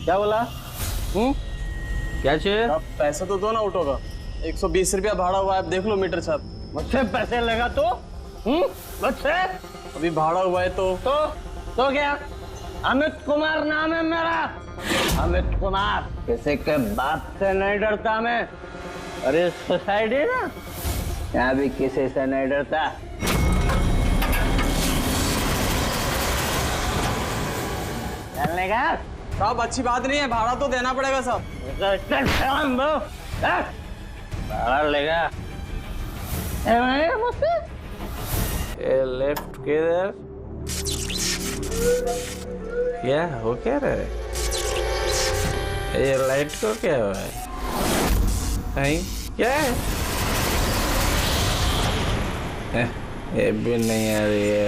क्या बोला? क्या चाहिए? आप पैसा तो दो ना ऑटो का। 120 रुपया भाड़ा हुआ है, आप देख लो मीटर छाप। मुझसे पैसे लगा तो? मुझसे? अभी भाड़ा हुआ है तो क्या? अमित कुमार नाम है मेरा। अमित कुमार, किसी के बाप से नहीं डरता मैं। अरे सोसाइटी ना, यहाँ भी किसी से नहीं डरता। चलने का? साहब अच्छी बात नहीं है, भाड़ा तो देना पड़ेगा साहब। भाड़ा लेगा? मुझसे लेफ्ट किधर? क्या हो क्या रहा है? ये लाइट को क्या हुआ है? नहीं क्या है? ये भी नहीं आ रही है।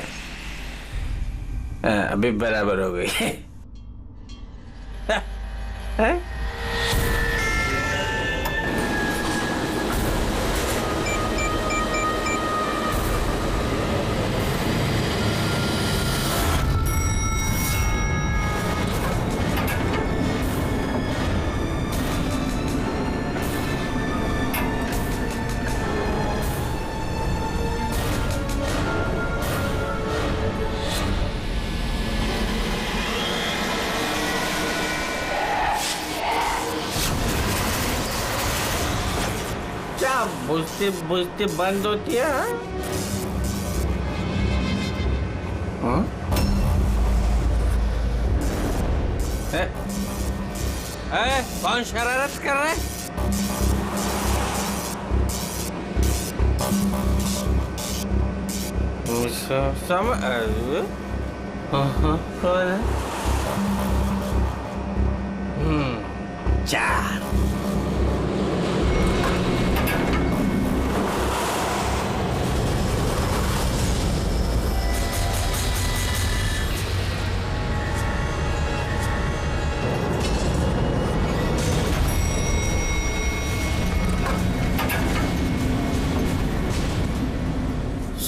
अभी बराबर हो गई है? बुझती बुझती बंद होती है। हाँ? कौन शरारत कर रहा है? चार।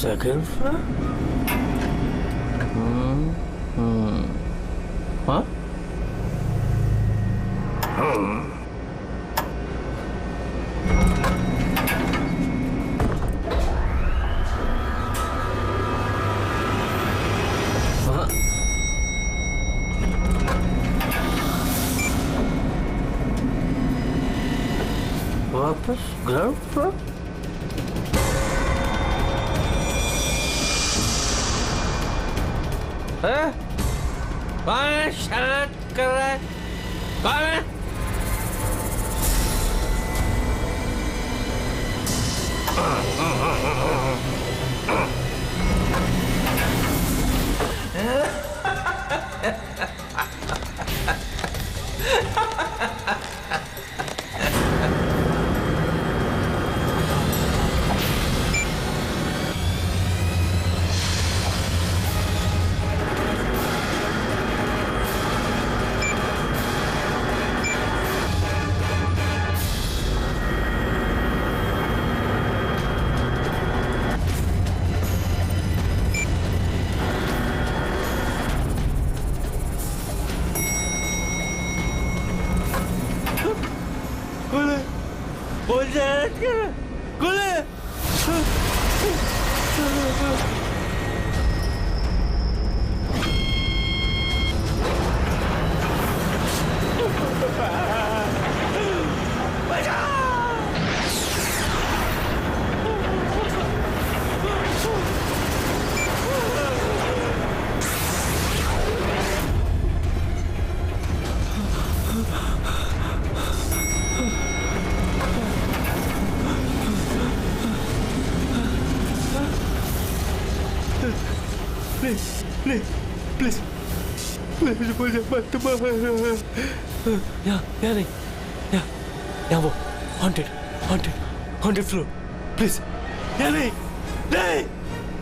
Second floor? Huh? वापस ग्राउंड फ्लोर? कौन है शरारत कर रहा है? कौन है? प्लीज मुझे मत मारो। यहाँ नहीं, यहाँ वो हॉन्टेड फ्लोर। प्लीज यहाँ नहीं,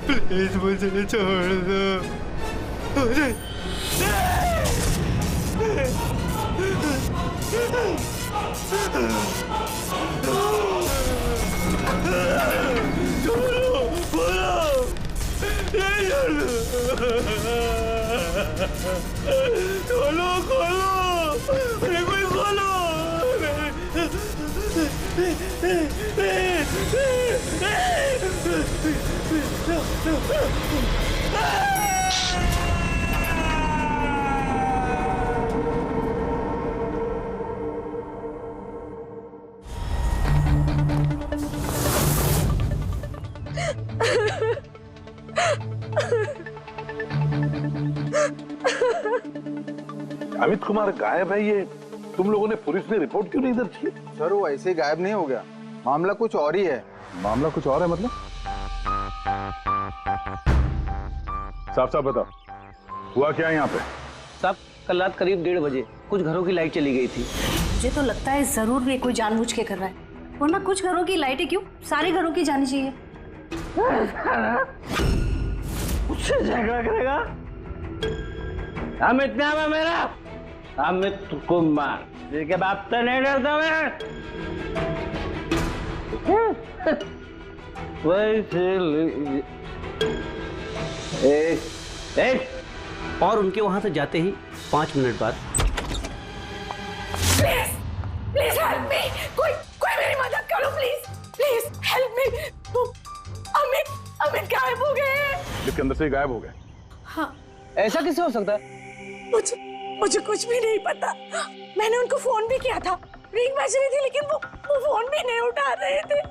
प्लीज मुझे छोड़ दो। नहीं। खोलो खोलो अमित कुमार गायब है, ये तुम लोगों ने पुलिस में रिपोर्ट क्यों नहीं दर्ज की? सर वो ऐसे गायब नहीं हो गया, मामला कुछ और ही है। मामला कुछ और है मतलब? साफ साफ बताओ, हुआ क्या यहाँ पे? साहब कल रात करीब 1:30 बजे कुछ घरों की लाइट चली गई थी। मुझे तो लगता है जरूर भी कोई जानबूझ के कर रहा है, वरना कुछ घरों की लाइटें क्यों, सारे घरों की जानी चाहिए। उससे झगड़ा करेगा? अमित नाम है मेरा, अमित कुमार। जिसके बाप से नहीं डरता मैं। एक और उनके वहां से जाते ही 5 मिनट बाद प्लीज हेल्प मी, कोई मेरी मदद करो please, please help me. Amit गायब हो गए। लिफ्ट अंदर से ही गायब हो गए? हाँ। ऐसा कैसे हो सकता है? मुझे कुछ भी नहीं पता। मैंने उनको फोन भी किया था, रिंग बज रही थी, लेकिन वो फोन भी नहीं उठा रहे थे।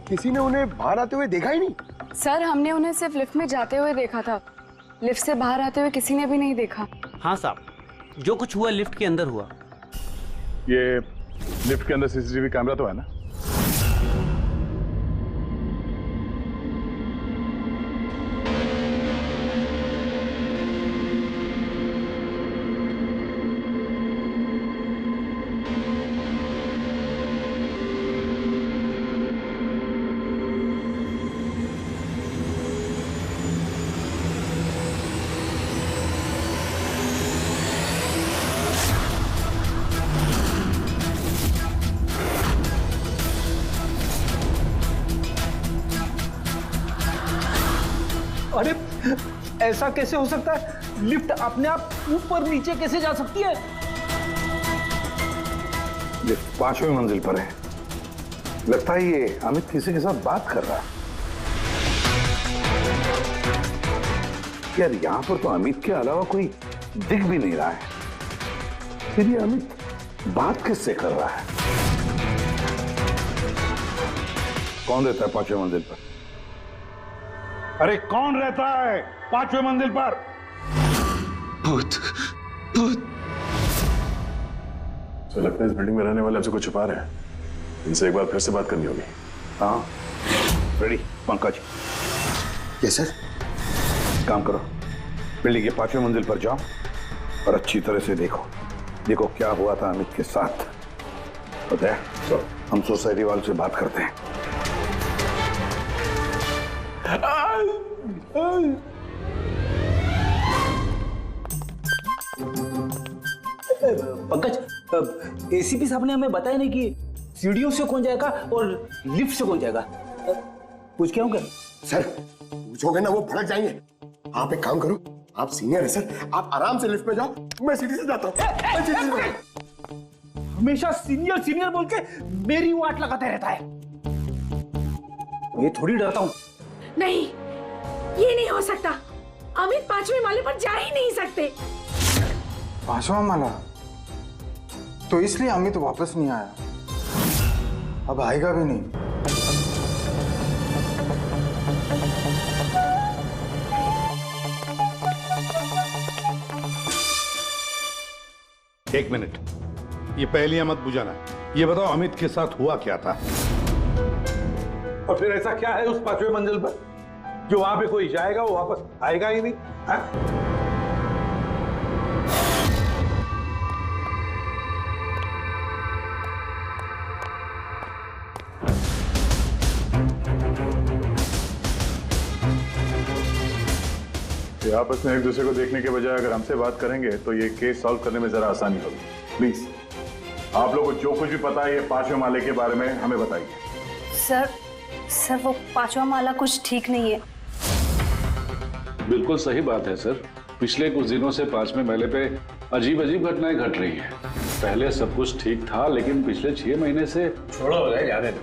किसी ने उन्हें बाहर आते हुए देखा ही नहीं? सर हमने उन्हें सिर्फ लिफ्ट में जाते हुए देखा था, लिफ्ट से बाहर आते हुए किसी ने भी नहीं देखा। हाँ साहब, जो कुछ हुआ लिफ्ट के अंदर हुआ। ये लिफ्ट के अंदर सीसीटीवी कैमरा तो है ना? अरे ऐसा कैसे हो सकता है? लिफ्ट अपने आप ऊपर नीचे कैसे जा सकती है? लिफ्ट 5वीं मंजिल पर है। लगता है ये अमित किसी के साथ बात कर रहा है। यार यहाँ पर तो अमित के अलावा कोई दिख भी नहीं रहा है, फिर ये अमित बात किससे कर रहा है? कौन रहता है 5वीं मंजिल पर? अरे कौन रहता है 5वीं मंजिल पर? भूत भूत। तो लगता है इस बिल्डिंग में रहने वाले हमसे कुछ छुपा रहे हैं। इनसे एक बार फिर से बात करनी होगी। हाँ रेडी पंकज? Yes sir. काम करो, बिल्डिंग के 5वीं मंजिल पर जाओ और अच्छी तरह से देखो क्या हुआ था अमित के साथ। पता है, तो हम सोसाइटी वालों से बात करते हैं। पंकज, एसीपी साहब ने हमें बताया नहीं कि सीढ़ियों से कौन जाएगा और लिफ्ट से कौन जाएगा। पूछ क्या होगा? सर पूछोगे ना वो भड़क जाएंगे। आप एक काम करो, आप सीनियर है सर, आप आराम से लिफ्ट में जाओ, मैं सीढ़ी से जाता हूँ। हमेशा सीनियर सीनियर बोल के मेरी वाट लगाते रहता है। ये थोड़ी डरता हूँ। नहीं, ये नहीं हो सकता। अमित 5वें माले पर जा ही नहीं सकते। 5वां माला? तो इसलिए अमित वापस नहीं आया, अब आएगा भी नहीं। एक मिनट, ये पहेलियां मत बुझाना। ये बताओ अमित के साथ हुआ क्या था? और फिर ऐसा क्या है उस 5वीं मंजिल पर जो वहां पे कोई जाएगा वो वापस आएगा ही नहीं? हाँ? ये आपस में एक दूसरे को देखने के बजाय अगर हमसे बात करेंगे तो ये केस सॉल्व करने में जरा आसानी होगी। प्लीज आप लोगों को जो कुछ भी पता है ये 5वें माले के बारे में हमें बताइए। सर वो 5वां माला कुछ ठीक नहीं है। बिल्कुल सही बात है सर। पिछले कुछ दिनों से 5वें माले पे अजीब अजीब घटनाएं घट रही हैं। पहले सब कुछ ठीक था, लेकिन पिछले 6 महीने से। छोड़ो, जाने दो।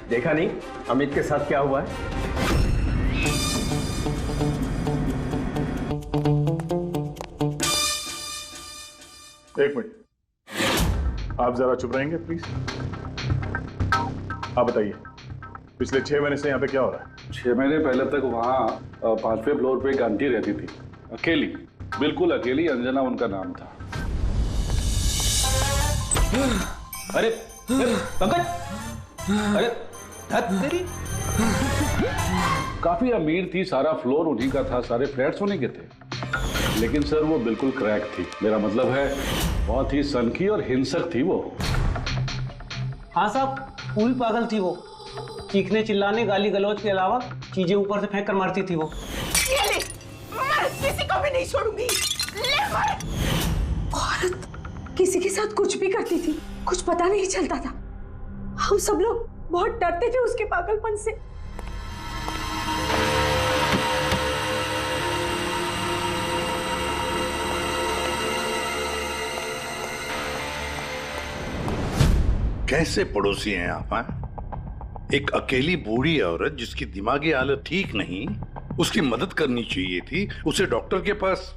देखा नहीं अमित के साथ क्या हुआ है? एक मिनट, आप जरा चुप रहेंगे प्लीज। आप बताइए, पिछले 6 महीने से यहाँ पे क्या हो रहा है? 6 महीने पहले तक वहाँ 5वें फ्लोर पे एक आंटी रहती थी, अकेली, बिल्कुल अकेली। अंजना उनका नाम था। अरे पंकज, अरे तेरी काफी अमीर थी, सारा फ्लोर उन्हीं का था, सारे फ्लैट्स उन्हीं के थे। लेकिन सर वो बिल्कुल क्रैक थी। मेरा मतलब है बहुत ही सनकी और हिंसक थी वो। हाँ साहब, पूरी पागल थी वो। चीखने चिल्लाने गाली गलौज के अलावा चीजें ऊपर से फेंक कर मारती थी वो। ये ले, मैं किसी को भी नहीं छोड़ूंगी। ले मार। औरत किसी के साथ कुछ भी करती थी, कुछ पता नहीं चलता था। हम सब लोग बहुत डरते थे उसके पागलपन से। कैसे पड़ोसी हैं आप? हैं? एक अकेली बूढ़ी औरत जिसकी दिमागी हालत ठीक नहीं, उसकी मदद करनी चाहिए थी, उसे डॉक्टर के पास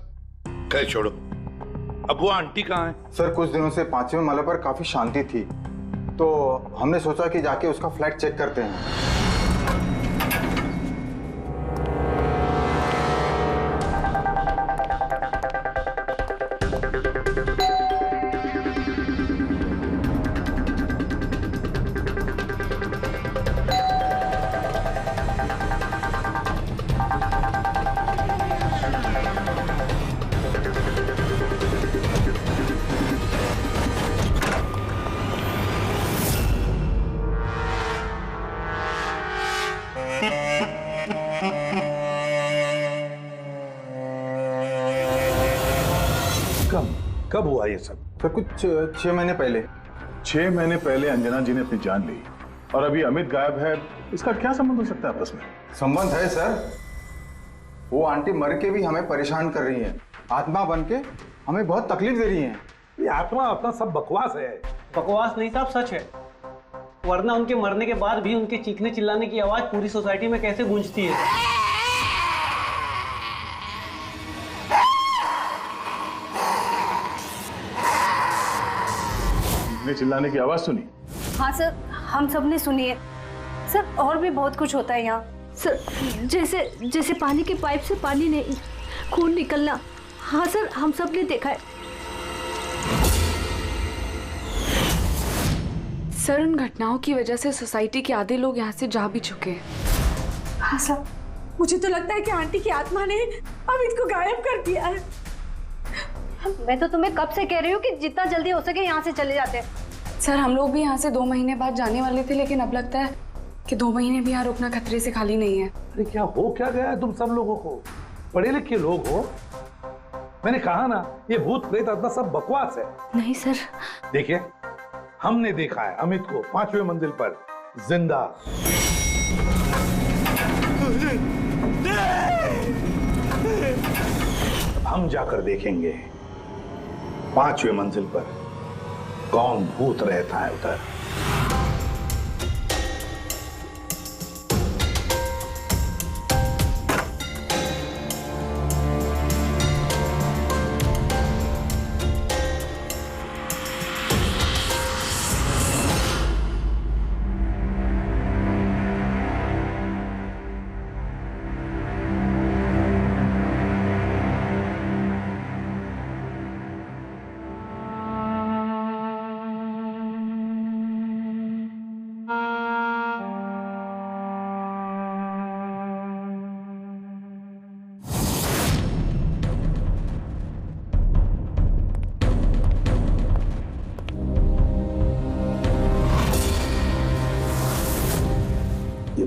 कह छोड़ो। अब वो आंटी कहाँ है? सर कुछ दिनों से 5वें माले पर काफी शांति थी, तो हमने सोचा कि जाके उसका फ्लैट चेक करते हैं। कब हुआ ये सब? सर कुछ 6 महीने पहले। 6 महीने पहले अंजना जी ने अपनी जान ली और अभी अमित गायब है। इसका क्या संबंध हो सकता है आपस में? संबंध है सर। वो आंटी मर के भी हमें परेशान कर रही है, आत्मा बन के हमें बहुत तकलीफ दे रही है। ये आत्मा अपना सब बकवास है। बकवास नहीं साहब, सच है। वरना उनके मरने के बाद भी उनके चीखने चिल्लाने की आवाज पूरी सोसाइटी में कैसे गूंजती है। चिल्लाने की आवाज सुनी? हाँ सर, हम सब ने सुनी है सर। और भी बहुत कुछ होता है यहाँ सर, जैसे पानी के पाइप से पानी नहीं, खून निकलना। हाँ सर, हम सब ने देखा है। सर उन घटनाओं की वजह से सोसाइटी के आधे लोग यहाँ से जा भी चुके हैं। हाँ सर, मुझे तो लगता है कि आंटी की आत्मा ने अमित को गायब कर दिया है। मैं तो तुम्हें कब से कह रही हूँ कि जितना जल्दी हो सके यहाँ से चले जाते हैं। सर हम लोग भी यहाँ से 2 महीने बाद जाने वाले थे, लेकिन अब लगता है कि 2 महीने भी यहाँ रुकना खतरे से खाली नहीं है। अरे क्या हो क्या गया है तुम सब लोगों को? पढ़े लिखे लोग हो। मैंने कहा ना, ये भूत प्रेत आत्मा सब बकवास है। नहीं सर। देखिए, हमने देखा है अमित को 5वें मंजिल पर जिंदा। हम जाकर देखेंगे 5वें मंजिल पर कौन भूत रहता है उधर।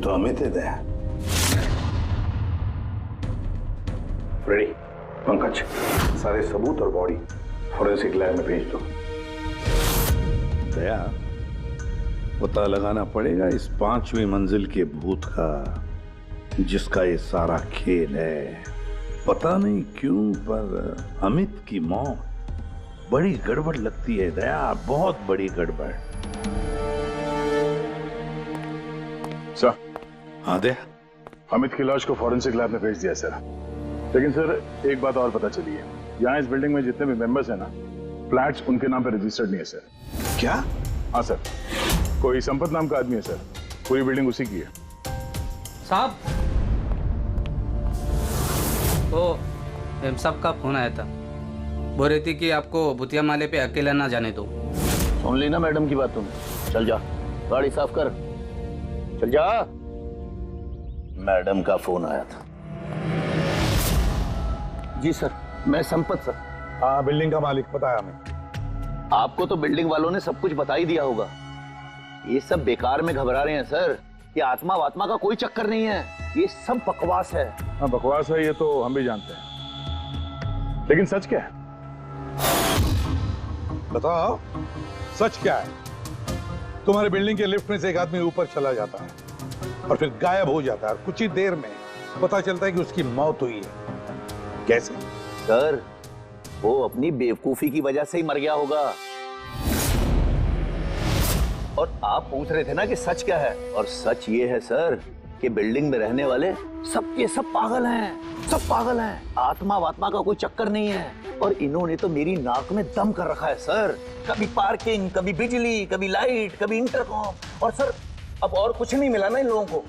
तो अमित है। रेडी पंकज, सारे सबूत और बॉडी फॉरेंसिक लैब में भेज दो। दया, पता लगाना पड़ेगा इस 5वीं मंजिल के भूत का, जिसका ये सारा खेल है। पता नहीं क्यों पर अमित की मौत बड़ी गड़बड़ लगती है दया, बहुत बड़ी गड़बड़। सर। हाँ दया। अमित की लाश को फॉरेंसिक लैब में भेज दिया सर। लेकिन सर एक बात और पता चली है, यहाँ इस बिल्डिंग में जितने भी मेंबर्स हैं ना, फ्लैट्स उनके नाम पे रजिस्टर्ड नहीं है सर। क्या? हाँ सर, कोई संपत नाम का आदमी है सर, पूरी बिल्डिंग उसी की है। साहब, वो एम साहब का फोन आया था, बोल रही थी कि आपको भूतिया माले पे अकेला ना जाने दो। सुन ली ना मैडम की बात तुमने? चल जा, गाड़ी साफ कर, चल जा। मैडम का फोन आया था। जी सर, मैं संपत सर। हाँ, बिल्डिंग का मालिक बताया हमें। आपको तो बिल्डिंग वालों ने सब कुछ बता ही दिया होगा। ये सब बेकार में घबरा रहे हैं सर। ये आत्मा वात्मा का कोई चक्कर नहीं है, ये सब बकवास है। हाँ बकवास है, ये तो हम भी जानते हैं, लेकिन सच क्या है? बताओ, सच क्या है? तुम्हारे बिल्डिंग के लिफ्ट में से एक आदमी ऊपर चला जाता है और फिर गायब हो जाता है, और कुछ ही देर में पता चलता है कि उसकी मौत हुई है। कैसे? सर, वो अपनी बेवकूफी की वजह से ही मर गया होगा। और आप पूछ रहे थे ना कि सच क्या है, और सच ये है सर कि बिल्डिंग में रहने वाले सब के सब पागल हैं, सब पागल हैं। आत्मा वात्मा का कोई चक्कर नहीं है। और इन्होंने तो मेरी नाक में दम कर रखा है सर। कभी पार्किंग, कभी बिजली, कभी लाइट, कभी इंटरकॉम। और सर, अब और कुछ नहीं मिला ना इन लोगों को।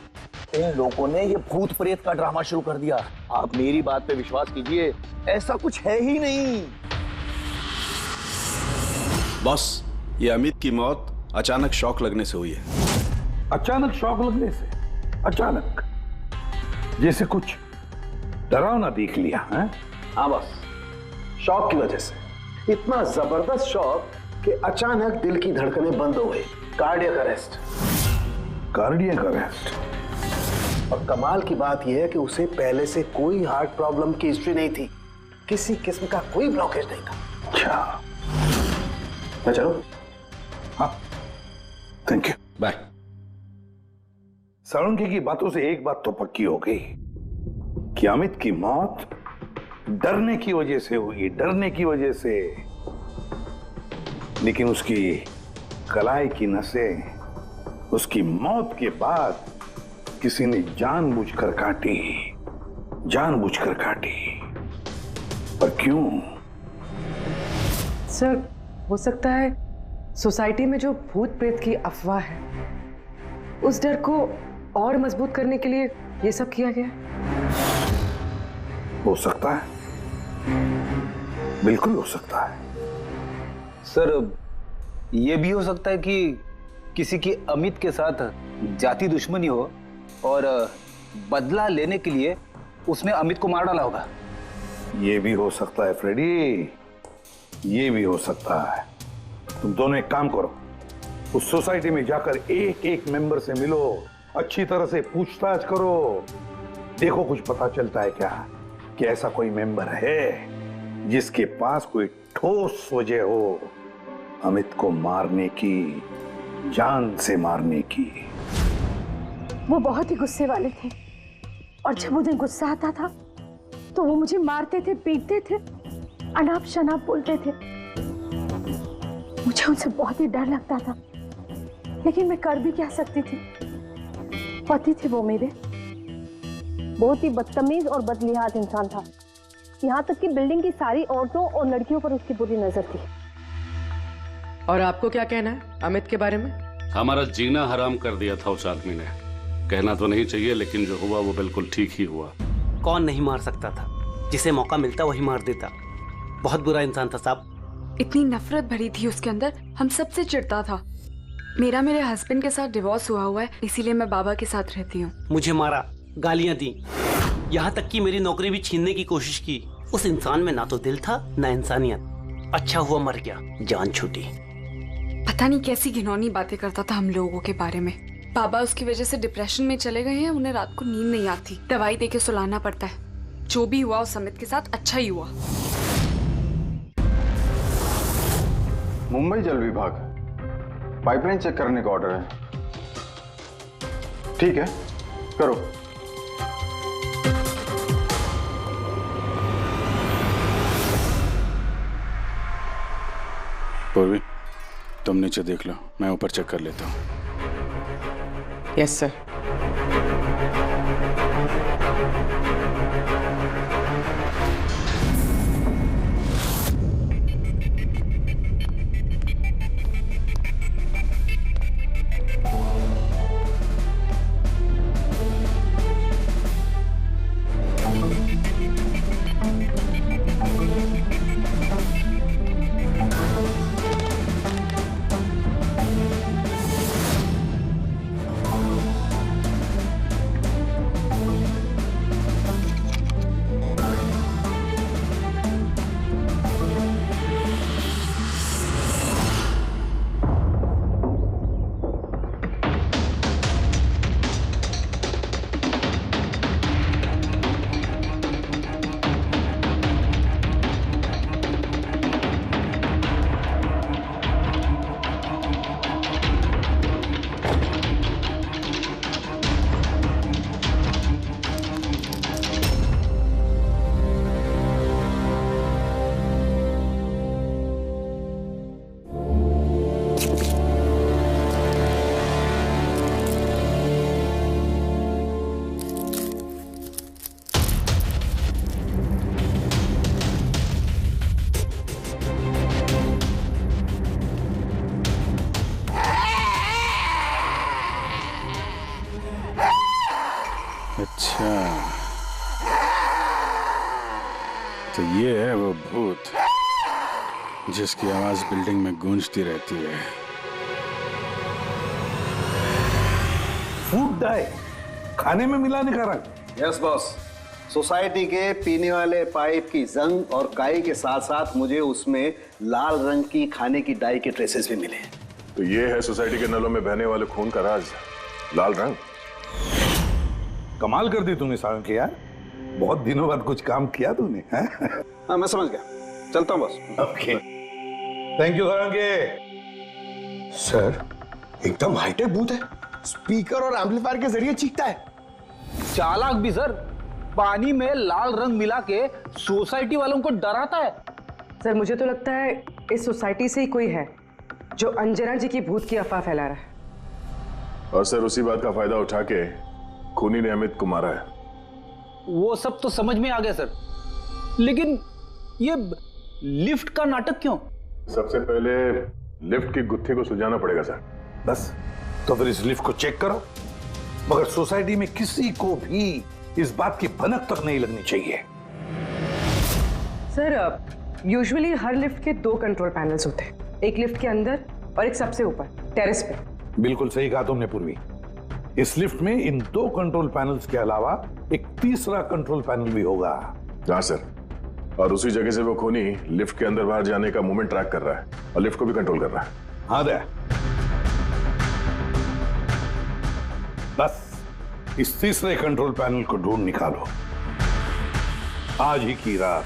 इन लोगों ने ये भूत प्रेत का ड्रामा शुरू कर दिया। आप मेरी बात पे विश्वास कीजिए, ऐसा कुछ है ही नहीं। बॉस, ये अमित की मौत अचानक शॉक लगने से हुई है। अचानक शॉक लगने से? अचानक? जैसे कुछ डरावना देख लिया है? हाँ बस, शॉक की वजह से। इतना जबरदस्त शॉक कि अचानक दिल की धड़कनें बंद हो गई। Cardiac arrest. Cardiac arrest? और कमाल की बात यह है कि उसे पहले से कोई हार्ट प्रॉब्लम की हिस्ट्री नहीं थी, किसी किस्म का कोई ब्लॉकेज नहीं था। अच्छा, मैं चलूं? हाँ, थैंक यू, बाय। साळुंखे की बातों से एक बात तो पक्की हो गई कि अमित की मौत डरने की वजह से हुई, डरने की वजह से। लेकिन उसकी कलाई की नसें उसकी मौत के बाद किसी ने जानबूझकर काटी, जानबूझकर काटी। पर क्यों? सर, हो सकता है सोसाइटी में जो भूत प्रेत की अफवाह है, उस डर को और मजबूत करने के लिए ये सब किया गया। हो सकता है, बिल्कुल हो सकता है। सर, ये भी हो सकता है कि किसी की अमित के साथ जाति दुश्मनी हो और बदला लेने के लिए उसने अमित को मार डाला होगा। ये भी हो सकता है फ्रेडी, ये भी हो सकता है। तुम दोनों एक काम करो, उस सोसाइटी में जाकर एक एक मेंबर से मिलो, अच्छी तरह से पूछताछ करो, देखो कुछ पता चलता है क्या कि ऐसा कोई मेंबर है जिसके पास कोई ठोस वजह हो अमित को मारने की, जान से मारने की। वो बहुत ही गुस्से वाले थे, और जब उन्हें गुस्सा आता था तो वो मुझे मारते थे, पीटते थे, अनाप शनाप बोलते थे। मुझे उनसे बहुत ही डर लगता था, लेकिन मैं कर भी क्या सकती थी। पति थे वो मेरे। बहुत ही बदतमीज और बदलिहाज इंसान था। यहाँ तक कि बिल्डिंग की सारी औरतों और लड़कियों पर उसकी बुरी नजर थी। और आपको क्या कहना है अमित के बारे में? हमारा जीना हराम कर दिया था उस आदमी ने। कहना तो नहीं चाहिए, लेकिन जो हुआ वो बिल्कुल ठीक ही हुआ। कौन नहीं मार सकता था? जिसे मौका मिलता वही मार देता। बहुत बुरा इंसान था साहब। इतनी नफरत भरी थी उसके अंदर, हम सबसे चिढ़ता था। मेरे हस्बैंड के साथ डिवोर्स हुआ है, इसीलिए मैं बाबा के साथ रहती हूँ। मुझे मारा, गालियां दी, यहाँ तक कि मेरी नौकरी भी छीनने की कोशिश की। उस इंसान में ना तो दिल था ना इंसानियत। अच्छा हुआ मर गया, जान छूटी। पता नहीं कैसी घिनौनी बातें करता था हम लोगों के बारे में। बाबा उसकी वजह से डिप्रेशन में चले गए हैं, उन्हें रात को नींद नहीं आती, दवाई देके सुलाना पड़ता है। जो भी हुआ उस अमित के साथ अच्छा ही हुआ। मुंबई जल विभाग, पाइपलाइन चेक करने का ऑर्डर है। ठीक है, करो। पूर्वी, तुम नीचे देख लो, मैं ऊपर चेक कर लेता हूँ। Yes sir. तो ये है वो भूत जिसकी आवाज बिल्डिंग में गूंजती रहती है। फूड डाई खाने में मिलाने का रंग। यस बॉस, सोसाइटी के पीने वाले पाइप की जंग और काई के साथ साथ मुझे उसमें लाल रंग की खाने की डाई के ट्रेसेस भी मिले। तो ये है सोसाइटी के नलों में बहने वाले खून का राज, लाल रंग। कमाल कर दी तूने सारंग के यार, बहुत दिनों बाद कुछ काम किया तूने। हाँ मैं समझ गया, चलता हूँ boss. Okay, thank you Sarang के। सर एकदम हाईटेक बूथ है, स्पीकर और एम्पलीफायर के जरिए चीखता है। चालाक भी सर, पानी में लाल रंग मिला के सोसाइटी वालों को डराता है। सर मुझे तो लगता है इस सोसाइटी से ही कोई है जो अंजना जी की भूत की अफवाह फैला रहा है। और सर उसी बात का फायदा उठा के खूनी ने अमित को मारा है। वो सब तो समझ में आ गया सर, लेकिन ये लिफ्ट का नाटक क्यों? सबसे पहले लिफ्ट की गुत्थी को सुलझाना पड़ेगा सर। बस तो फिर इस लिफ्ट को चेक करो, मगर सोसाइटी में किसी को भी इस बात की भनक तक नहीं लगनी चाहिए। सर यूजुअली हर लिफ्ट के 2 कंट्रोल पैनल्स होते हैं, एक लिफ्ट के अंदर और एक सबसे ऊपर टेरेस पे। बिल्कुल सही कहा तुमने पूर्वी। इस लिफ्ट में इन 2 कंट्रोल पैनल्स के अलावा एक तीसरा कंट्रोल पैनल भी होगा। हाँ सर, और उसी जगह से वो खूनी लिफ्ट के अंदर बाहर जाने का मूवमेंट ट्रैक कर रहा है और लिफ्ट को भी कंट्रोल कर रहा है। हाँ दे, बस इस तीसरे कंट्रोल पैनल को ढूंढ निकालो आज ही की रात।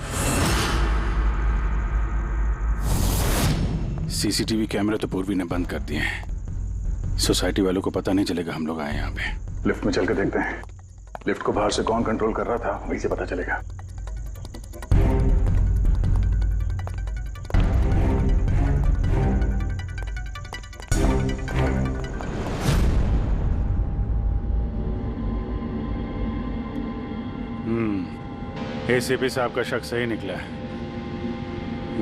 सीसीटीवी कैमरे तो पूर्वी ने बंद कर दिए हैं, सोसाइटी वालों को पता नहीं चलेगा हम लोग आए यहाँ पे। लिफ्ट में चल के देखते हैं, लिफ्ट को बाहर से कौन कंट्रोल कर रहा था वहीं से पता चलेगा। एसीपी साहब का शक सही निकला।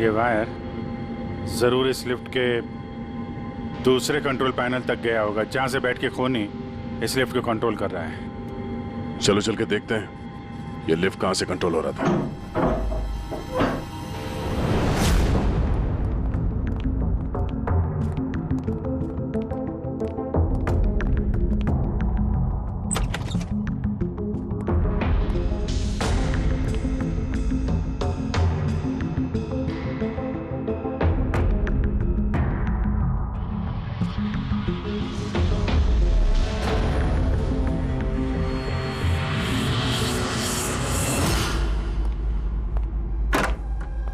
ये वायर जरूर इस लिफ्ट के दूसरे कंट्रोल पैनल तक गया होगा, जहां से बैठ के खूनी इस लिफ्ट को कंट्रोल कर रहा है। चलो चल के देखते हैं ये लिफ्ट कहां से कंट्रोल हो रहा था।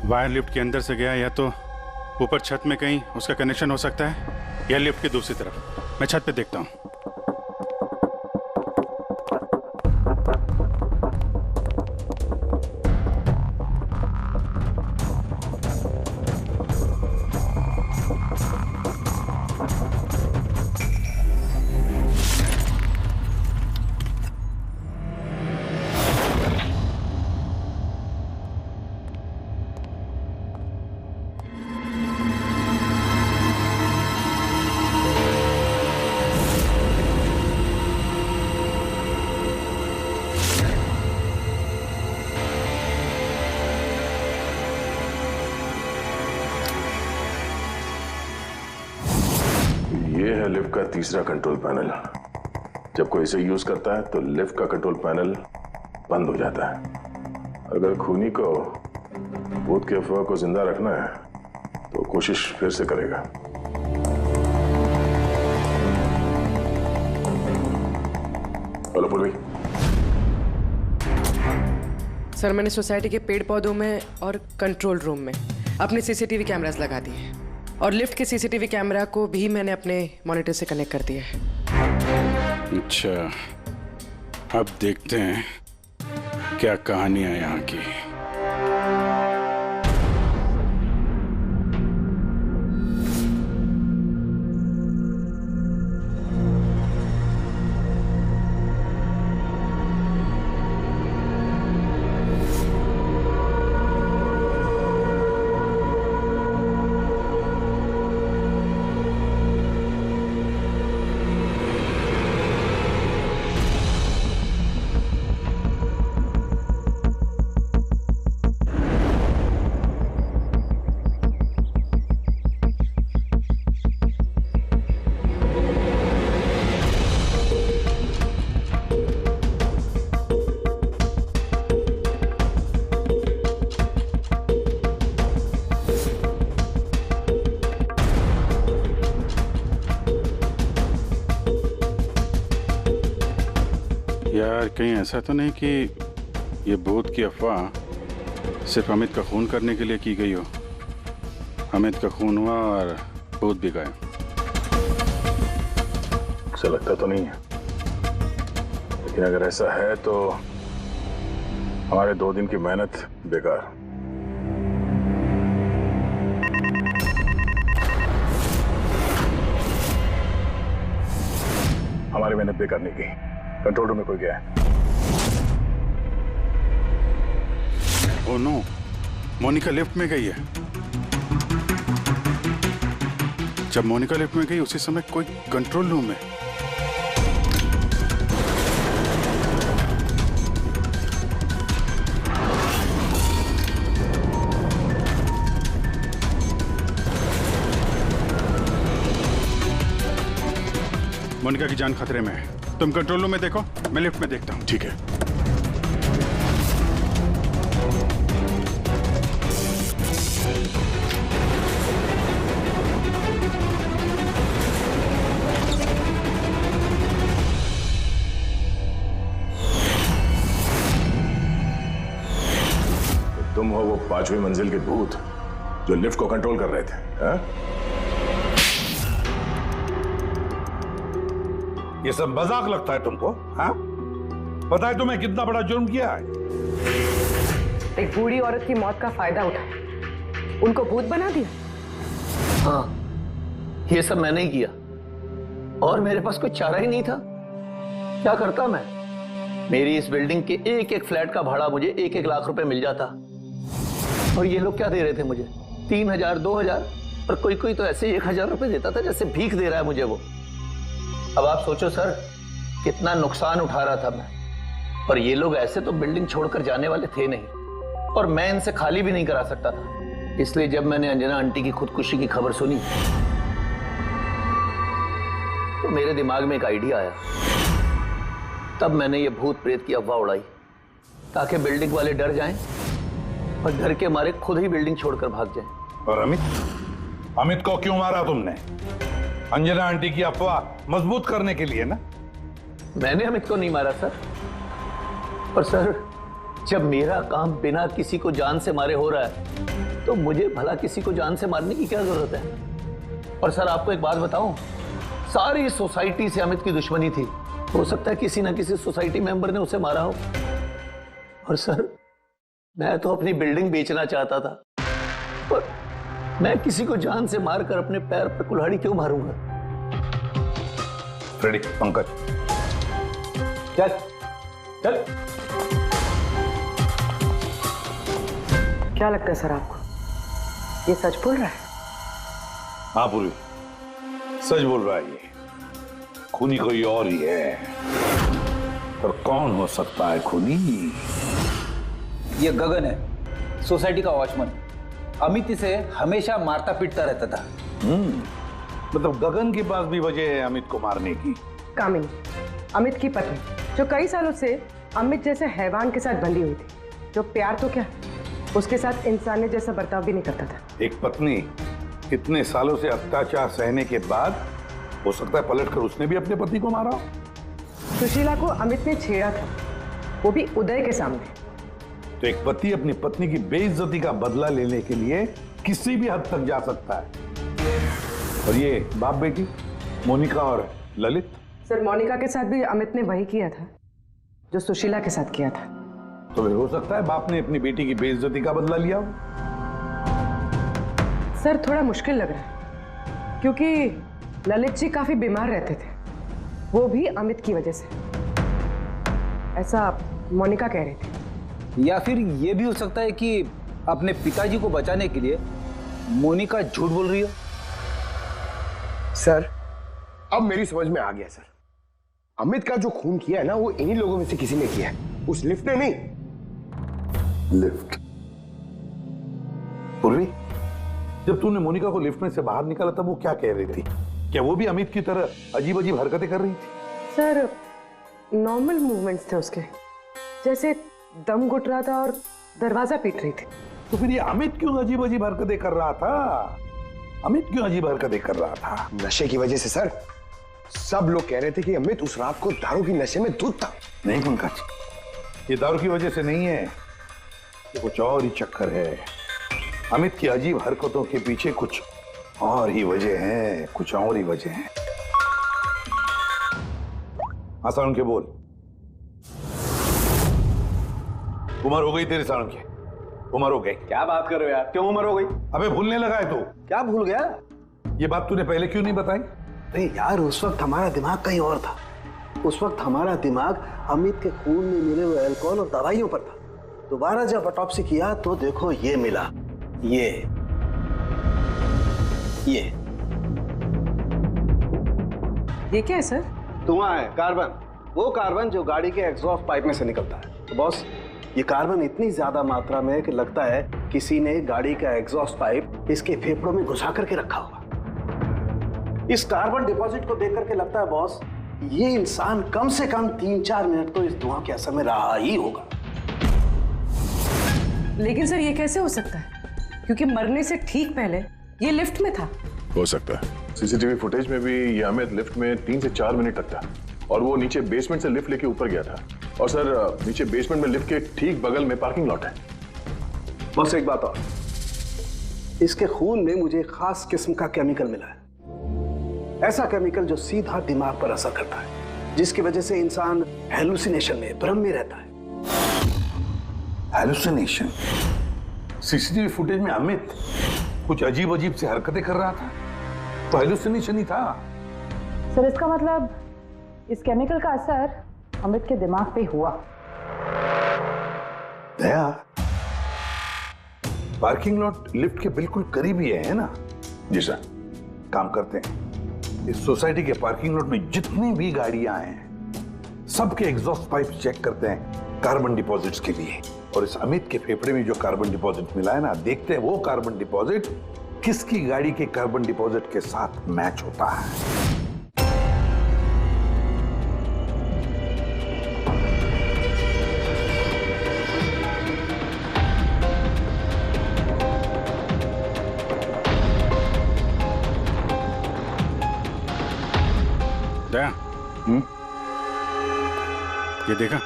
वायर लिफ्ट के अंदर से गया, या तो ऊपर छत में कहीं उसका कनेक्शन हो सकता है, या लिफ्ट की दूसरी तरफ। मैं छत पे देखता हूँ। ये है लिफ्ट का तीसरा कंट्रोल पैनल। जब कोई इसे यूज करता है तो लिफ्ट का कंट्रोल पैनल बंद हो जाता है। अगर खूनी को भूत की अफवाह को जिंदा रखना है तो कोशिश फिर से करेगा। हेलो पूर्वी। सर मैंने सोसाइटी के पेड़ पौधों में और कंट्रोल रूम में अपने सीसीटीवी कैमरास लगा दिए हैं, और लिफ्ट के सीसीटीवी कैमरा को भी मैंने अपने मॉनिटर से कनेक्ट कर दिया है। अच्छा, अब देखते हैं क्या कहानी है यहाँ की। यार कहीं ऐसा तो नहीं कि ये भूत की अफवाह सिर्फ अमित का खून करने के लिए की गई हो। अमित का खून हुआ और भूत भी गए। ऐसा लगता तो नहीं है, लेकिन अगर ऐसा है तो हमारे 2 दिन की मेहनत बेकार। हमारी मेहनत बेकार नहीं की। कंट्रोल रूम में कोई गया है? ओह नो, मोनिका लिफ्ट में गई है। जब मोनिका लिफ्ट में गई उसी समय कोई कंट्रोल रूम में। मोनिका की जान खतरे में है। तुम कंट्रोल रूम में देखो, मैं लिफ्ट में देखता हूँ। ठीक है। तुम हो वो 5वीं मंजिल के भूत जो लिफ्ट को कंट्रोल कर रहे थे, हा? ये सब मजाक लगता है तुमको? हाँ? पता है तुम्हें कितना बड़ा जुर्म किया है? एक बूढ़ी औरत की मौत का फायदा उठाया, उनको भूत बना दिया। हाँ, ये सब मैंने ही किया और मेरे पास कोई चारा ही नहीं था। क्या करता मैं? मेरी इस बिल्डिंग के एक एक फ्लैट का भाड़ा मुझे 1-1 लाख रुपए मिल जाता और ये लोग क्या दे रहे थे मुझे? 3000, 2000 और कोई कोई तो ऐसे 1000 रुपए देता था जैसे भीख दे रहा है मुझे वो। अब आप सोचो सर, कितना नुकसान उठा रहा था मैं। और ये लोग ऐसे तो बिल्डिंग छोड़कर जाने वाले थे नहीं और मैं इनसे खाली भी नहीं करा सकता था। इसलिए जब मैंने अंजना आंटी की खुदकुशी की खबर सुनी तो मेरे दिमाग में एक आइडिया आया। तब मैंने ये भूत प्रेत की अफवाह उड़ाई ताकि बिल्डिंग वाले डर जाएं और डर के मारे खुद ही बिल्डिंग छोड़कर भाग जाएं। और अमित को क्यों मारा तुमने? अंजना आंटी की अफवाह मजबूत करने के लिए ना? मैंने अमित को नहीं मारा सर। और सर, जब मेरा काम बिना किसी को जान से मारे हो रहा है तो मुझे भला किसी को जान से मारने की क्या जरूरत है? और सर आपको एक बात बताऊं, सारी सोसाइटी से अमित की दुश्मनी थी। हो सकता है किसी ना किसी सोसाइटी मेंबर ने उसे मारा हो। और सर, मैं तो अपनी बिल्डिंग बेचना चाहता था, पर मैं किसी को जान से मारकर अपने पैर पर कुल्हाड़ी क्यों मारूंगा? फ्रेडी, पंकज, चल चल। क्या लगता है सर आपको, ये सच बोल रहा है? हाँ पूरी, सच बोल रहा है। ये खूनी कोई और ही है। पर कौन हो सकता है खूनी? ये गगन है, सोसाइटी का वॉचमैन। अमित इसे हमेशा मारता पीटता रहता था। मतलब गगन के पास भी वजह है अमित को मारने की। कामिनी, अमित की पत्नी, जो कई सालों से अमित जैसे हैवान के साथ बंधी हुई थी, जो प्यार तो क्या उसके साथ इंसानियत जैसा बर्ताव भी नहीं करता था। एक पत्नी इतने सालों से अत्याचार सहने के बाद हो सकता है पलटकर उसने भी अपने पति को मारा। सुशीला को अमित ने छेड़ा था, वो भी उदय के सामने। तो एक पति अपनी पत्नी की बेइज्जती का बदला लेने के लिए किसी भी हद तक जा सकता है। और ये बाप बेटी मोनिका और ललित। सर, मोनिका के साथ भी अमित ने वही किया था जो सुशीला के साथ किया था। तो फिर हो सकता है बाप ने अपनी बेटी की बेइज्जती का बदला लिया हो। सर, थोड़ा मुश्किल लग रहा है क्योंकि ललित जी काफी बीमार रहते थे, वो भी अमित की वजह से, ऐसा मोनिका कह रही थी। या फिर ये भी हो सकता है कि अपने पिताजी को बचाने के लिए मोनिका झूठ बोल रही हो। सर, अब मेरी समझ में आ गया सर। अमित का जो खून किया है ना, वो इन्हीं लोगों में से किसी ने किया है, उस लिफ्ट ने नहीं। लिफ्ट? पूर्वी, जब तूने मोनिका को लिफ्ट में से बाहर निकाला तब वो क्या कह रही थी? क्या वो भी अमित की तरह अजीब अजीब हरकतें कर रही थी? सर, नॉर्मल मूवमेंट्स थे उसके, जैसे दम घुट रहा था और दरवाजा पीट रही थी। तो फिर ये अमित क्यों अजीब अजीब हरकतें कर रहा था? अमित क्यों अजीब हरकतें कर रहा था? नशे की वजह से सर। सब लोग कह रहे थे कि अमित उस रात को दारू की नशे में धुत था। नहीं पंकज, ये दारू की वजह से नहीं है, ये कुछ और ही चक्कर है। अमित की अजीब हरकतों के पीछे कुछ और ही वजह है, कुछ और ही वजह है। हाँ सारुण के बोल। उम्र हो गई तेरे सारुण के, उम्र हो गई। क्या बात कर रहे हो यार, क्यों उम्र हो गई? अबे भूलने लगा है तू। क्या भूल गया? ये बात तूने पहले क्यों नहीं बताई? नहीं यार, उस वक्त हमारा दिमाग कहीं और था। उस वक्त हमारा दिमाग अमित के खून में मिले हुए अल्कोहल और दवाइयों पर था। दोबारा जब ऑटोप्सी किया तो देखो ये मिला, ये क्या है सर? धुआं है, कार्बन। वो कार्बन जो गाड़ी के एग्जॉस्ट पाइप में से निकलता है। तो बॉस, ये कार्बन इतनी ज्यादा मात्रा में कि लगता है किसी ने गाड़ी का एग्जॉस्ट पाइप इसके फेफड़ों में घुसा करके रखा होगा। इस कार्बन डिपॉजिट को देख करके लगता है बॉस, ये इंसान कम से कम 3-4 मिनट तो इस धुआं के असर में रहा ही होगा। लेकिन सर ये कैसे हो सकता है? क्योंकि मरने से ठीक पहले ये लिफ्ट में था। हो सकता है। सीसीटीवी फुटेज में भी ये अमित लिफ्ट में 3 से 4 मिनट तक था और वो नीचे बेसमेंट से लिफ्ट लेके ऊपर गया था। और सर, नीचे बेसमेंट में लिफ्ट के ठीक बगल में पार्किंग लॉट है। बस एक बात और, इसके खून में मुझे एक खास किस्म का केमिकल मिला है। ऐसा केमिकल जो सीधा दिमाग पर असर करता है, जिसकी वजह से इंसान हेलुसिनेशन में, भ्रम में रहता है। हेलुसिनेशन? सीसीटीवी फुटेज में अमित कुछ अजीब अजीब सी हरकतें कर रहा था, तो हेलुसिनेशन ही था। सर इसका मतलब इस केमिकल का असर अमित के दिमाग पे हुआ। दया, पार्किंग लॉट लिफ्ट के बिल्कुल करीब ही है ना? जी सर। काम करते हैं, इस सोसाइटी के पार्किंग लॉट में जितनी भी गाड़ियां हैं, सबके एग्जॉस्ट पाइप चेक करते हैं कार्बन डिपॉजिट्स के लिए। और इस अमित के फेफड़े में जो कार्बन डिपॉजिट मिला है ना, देखते हैं वो कार्बन डिपॉजिट किसकी गाड़ी के कार्बन डिपॉजिट के साथ मैच होता है। दया, ये देखा?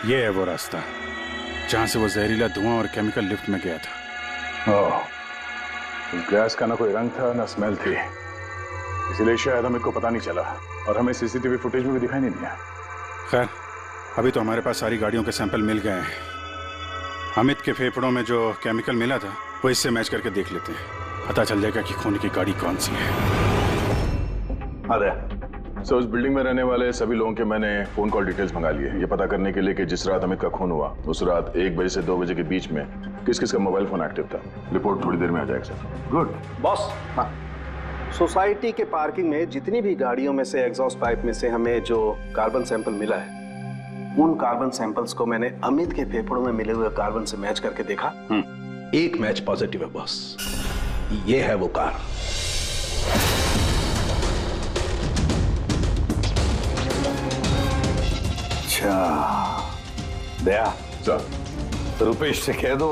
ये है वो रास्ता जहां से वो जहरीला धुआं और केमिकल लिफ्ट में गया था। उस गैस का ना कोई रंग था ना स्मेल थी, इसीलिए शायद हमें को पता नहीं चला और हमें सीसीटीवी फुटेज में भी दिखाई नहीं दिया। खैर, अभी तो हमारे पास सारी गाड़ियों के सैंपल मिल गए हैं। अमित के फेफड़ों में जो केमिकल मिला था वो इससे मैच करके देख लेते हैं, पता चल जाएगा कि खून की गाड़ी कौन सी है। अरे सो उस बिल्डिंग में रहने वाले सभी लोगों के मैंने फोन कॉल डिटेल्स मंगा लिए, ये पता करने के लिए कि जिस रात अमित का खून हुआ उस रात 1 बजे से 2 बजे के बीच में किस किस का मोबाइल फोन एक्टिव था। रिपोर्ट थोड़ी देर में आ जाएगा सर। Good boss. हाँ, सोसाइटी के पार्किंग में जितनी भी गाड़ियों में से एग्जॉस्ट पाइप में से हमें जो कार्बन सैंपल मिला है, उन कार्बन सैंपल्स को मैंने अमित के फेफड़ों में मिले हुए कार्बन से मैच करके देखा। एक मैच पॉजिटिव है बॉस। ये है वो कार। अच्छा दया सर, रुपेश से कह दो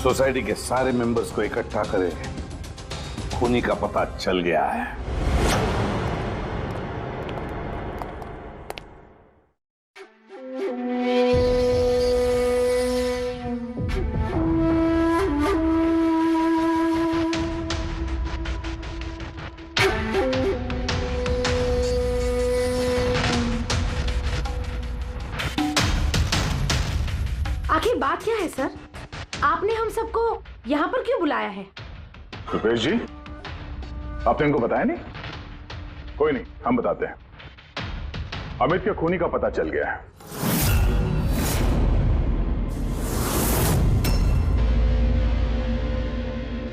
सोसाइटी के सारे मेंबर्स को इकट्ठा करे, खूनी का पता चल गया है। आखिर बात क्या है सर? आपने हम सबको यहाँ पर क्यों बुलाया है? रुपेश जी, आपने इनको बताया नहीं? कोई नहीं, हम बताते हैं। अमित के खूनी का पता चल गया है।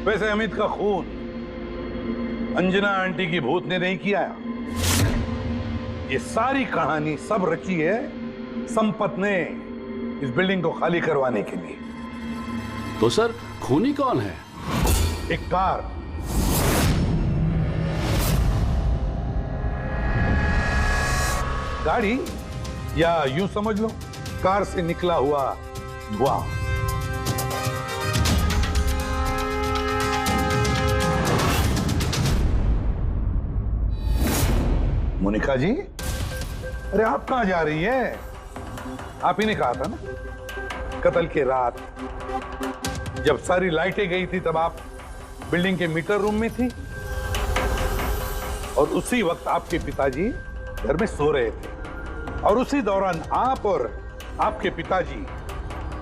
वैसे अमित का खून अंजना आंटी की भूत ने नहीं किया। ये सारी कहानी सब रची है संपत ने इस बिल्डिंग को खाली करवाने के लिए। तो सर खूनी कौन है? एक कार। गाड़ी या यूं समझ लो कार से निकला हुआ धुआं। मोनिका जी, अरे आप कहां जा रही हैं? आप ही ने कहा था ना कत्ल की रात जब सारी लाइटें गई थी तब आप बिल्डिंग के मीटर रूम में थी और उसी वक्त आपके पिताजी घर में सो रहे थे और उसी दौरान आप और आपके पिताजी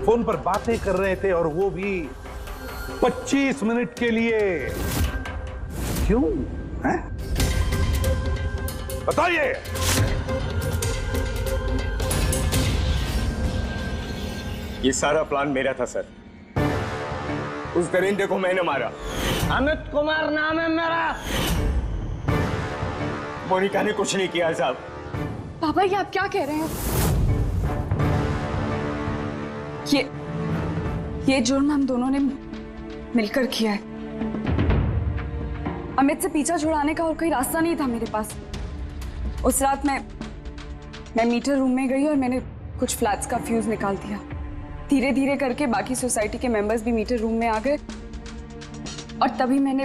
फोन पर बातें कर रहे थे और वो भी 25 मिनट के लिए। क्यों हैं? बताइए। ये सारा प्लान मेरा था सर। उस दरिंदे को मैंने मारा। अमित कुमार नाम है मेरा। मोनिका ने कुछ नहीं किया साहब। पापा ये आप क्या कह रहे हैं? ये जुर्म हम दोनों ने मिलकर किया है। अमित से पीछा छुड़ाने का और कोई रास्ता नहीं था मेरे पास। उस रात मैं मीटर रूम में गई और मैंने कुछ फ्लैट्स का फ्यूज निकाल दिया। धीरे धीरे करके बाकी सोसाइटी के मेंबर्स भी मीटर रूम में आ गए और तभी मैंने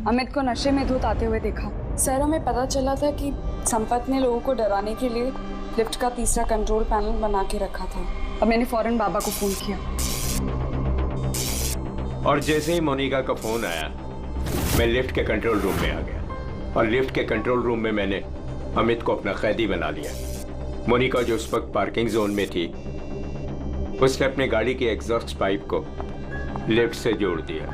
अमित को नशे में धुत आते हुए देखा। सर हमें पता चला था कि संपत ने लोगों को डराने के लिए लिफ्ट का तीसरा कंट्रोल पैनल बना के रखा था और मैंने फौरन बाबा को फोन किया। और जैसे ही मोनिका का फोन आया मैं लिफ्ट के कंट्रोल रूम में आ गया और लिफ्ट के कंट्रोल रूम में मैंने अमित को अपना कैदी बना लिया। मोनिका जो उस वक्त पार्किंग जोन में थी उसने अपने गाड़ी के एग्जॉस्ट पाइप को लिफ्ट से जोड़ दिया।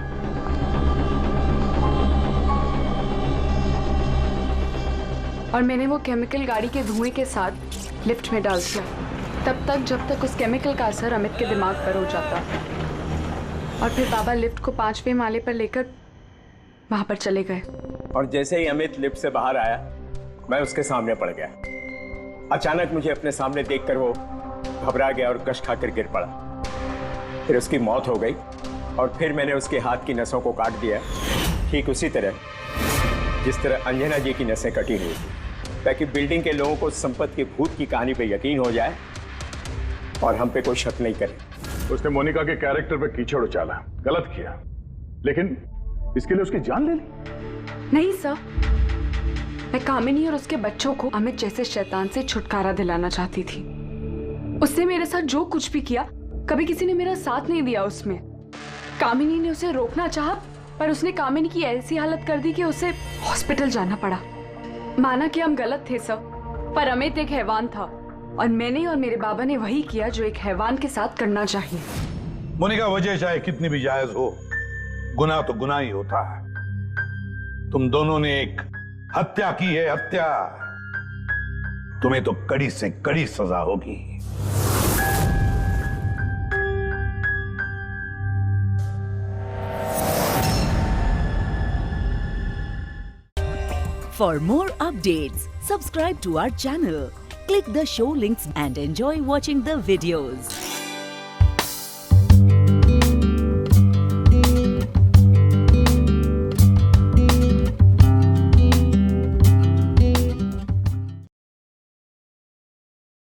और मैंने वो केमिकल गाड़ी के धुएं के साथ लिफ्ट में डाल दिया तब तक जब तक उस केमिकल का असर अमित के दिमाग पर हो जाता। और फिर बाबा लिफ्ट को 5वें माले पर लेकर वहां पर चले गए। और जैसे ही अमित लिफ्ट से बाहर आया मैं उसके सामने पड़ गया। अचानक मुझे अपने सामने देखकर वो घबरा गया और कश खाकर गिर पड़ा। फिर उसकी मौत हो गई और फिर मैंने उसके हाथ की नसों को काट दिया, ठीक उसी तरह जिस तरह अंजना जी की नसें कटी हुई थी, ताकि बिल्डिंग के लोगों को संपत के भूत की कहानी पे यकीन हो जाए और हम पे कोई शक नहीं करे। उसने मोनिका के कैरेक्टर पे कीचड़ उछाला, गलत किया, लेकिन इसके लिए उसकी जान ले ली। नहीं सर, मैं कामिनी और उसके बच्चों को अमित जैसे शैतान से छुटकारा दिलाना चाहती थी। उसने मेरे साथ जो कुछ भी किया कभी किसी ने मेरा साथ नहीं दिया उसमें। कामिनी ने उसे रोकना चाहा पर उसने कामिनी की ऐसी हालत कर दी कि उसे हॉस्पिटल जाना पड़ा। माना कि हम गलत थे सब, पर अमित एक हैवान था और मैंने और मेरे बाबा ने वही किया जो एक हैवान के साथ करना चाहिए। मोनिका, वजह चाहे कितनी भी जायज हो, गुनाह तो गुनाह ही होता है। तुम दोनों ने एक हत्या की है, हत्या। तुम्हें तो कड़ी से कड़ी सजा होगी। For more updates, subscribe to our channel, click the show links and enjoy watching the videos.